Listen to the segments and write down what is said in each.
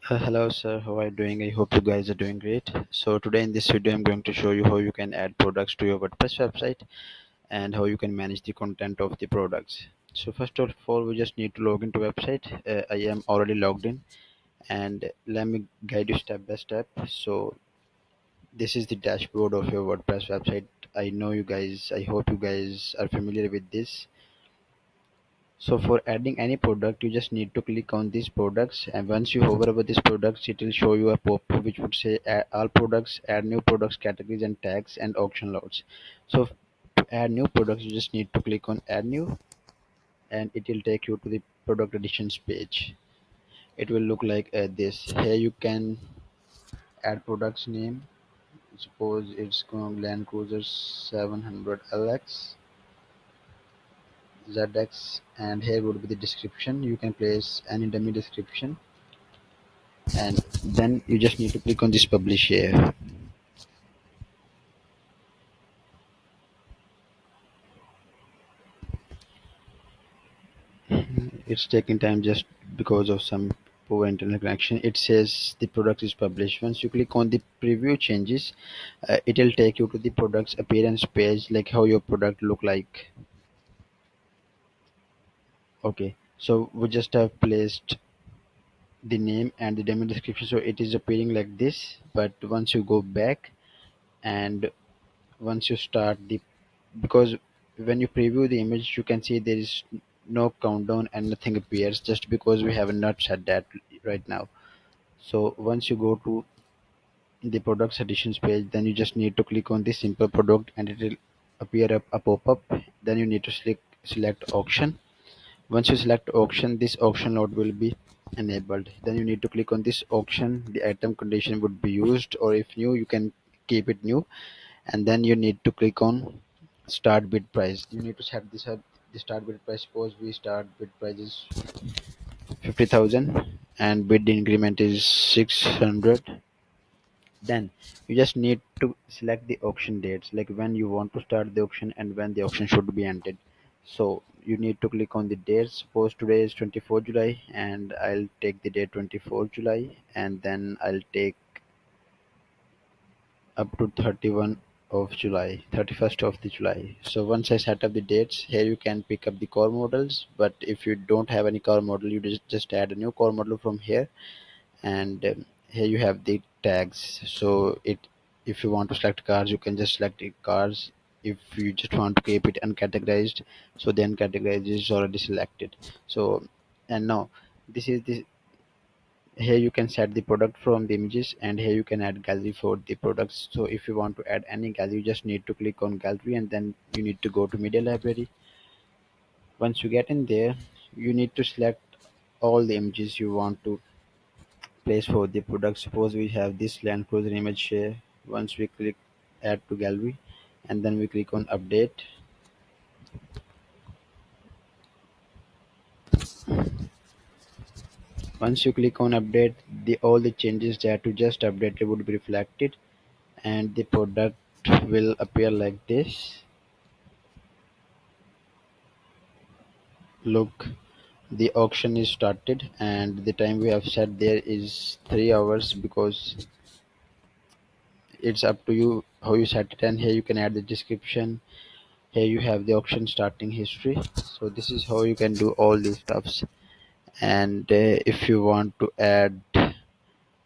Hello sir, how are you doing? I hope you guys are doing great. So today in this video I'm going to show you how you can add products to your WordPress website and how you can manage the content of the products. So first of all we just need to log into website. I am already logged in and let me guide you step by step. So this is the dashboard of your WordPress website. I hope you guys are familiar with this. So for adding any product, you just need to click on these products, and once you hover over these products, it will show you a pop-up which would say all products, add new products, categories and tags, and auction loads. So to add new products, you just need to click on add new, and it will take you to the product additions page. It will look like this. Here you can add products name. Suppose it's going Land Cruiser 700 LX. ZX, and here would be the description. You can place any dummy description, and then you just need to click on this publish here. It's taking time just because of some poor internet connection. It says the product is published. Once you click on the preview changes, it will take you to the product's appearance page, like how your product look like. Okay, so we just have placed the name and the demo description, so it is appearing like this. But once you go back and once you start the, because when you preview the image you can see there is no countdown and nothing appears, just because we have not set that right now. So once you go to the products additions page, then you just need to click on this simple product and it will appear a pop-up. Then you need to select auction. Once you select auction, this auction load will be enabled. Then you need to click on this auction. The item condition would be used, or if new you can keep it new. And then you need to click on start bid price. You need to set this up, the start bid price. Suppose we start bid price is 50,000 and bid increment is 600. Then you just need to select the auction dates, like when you want to start the auction and when the auction should be ended. So you need to click on the dates. Suppose today is 24 July and I'll take the date 24 July, and then I'll take up to 31 of July, 31st of the July. So once I set up the dates, here you can pick up the core models. But if you don't have any core model, you just add a new core model from here. And here you have the tags. So if you want to select cars, you can just select the cars. If you just want to keep it uncategorized, so then categorized is already selected. So, and now this is the, here you can set the product from the images, and here you can add gallery for the products. So if you want to add any gallery, you just need to click on gallery and then you need to go to media library. Once you get in there, you need to select all the images you want to place for the product. Suppose we have this Land Cruiser image here. Once we click add to gallery and then we click on update. Once you click on update, the all the changes that you just updated would be reflected, and the product will appear like this. Look, the auction is started and the time we have set there is 3 hours, because it's up to you how you set it. And here you can add the description. Here you have the auction starting history. So this is how you can do all these stuffs. And if you want to add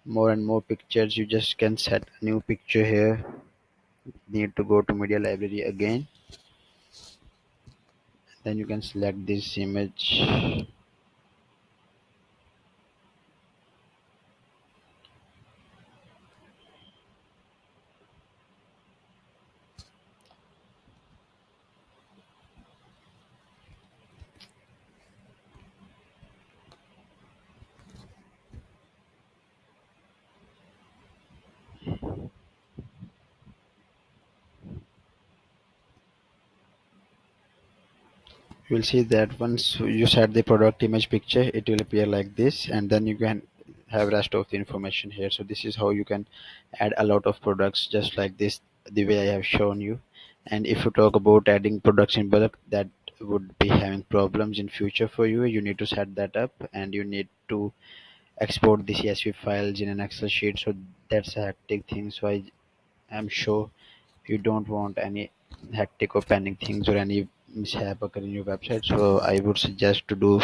more and more pictures, you just can set a new picture here. Need to go to media library again, then you can select this image. You will see that once you set the product image picture, it will appear like this, and then you can have rest of the information here. So this is how you can add a lot of products just like this, the way I have shown you. And if you talk about adding products in bulk, that would be having problems in future for you. You need to set that up, and you need to export the CSV files in an Excel sheet. So that's a hectic thing. So I am sure you don't want any hectic or pending things or any mishap occur in your website. So I would suggest to do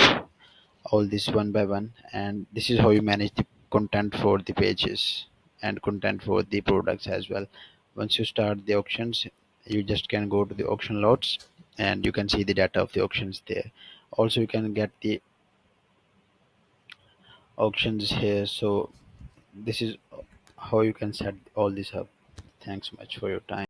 all this one by one, and this is how you manage the content for the pages and content for the products as well. Once you start the auctions, you just can go to the auction lots and you can see the data of the auctions there. Also you can get the auctions here. So this is how you can set all this up. Thanks so much for your time.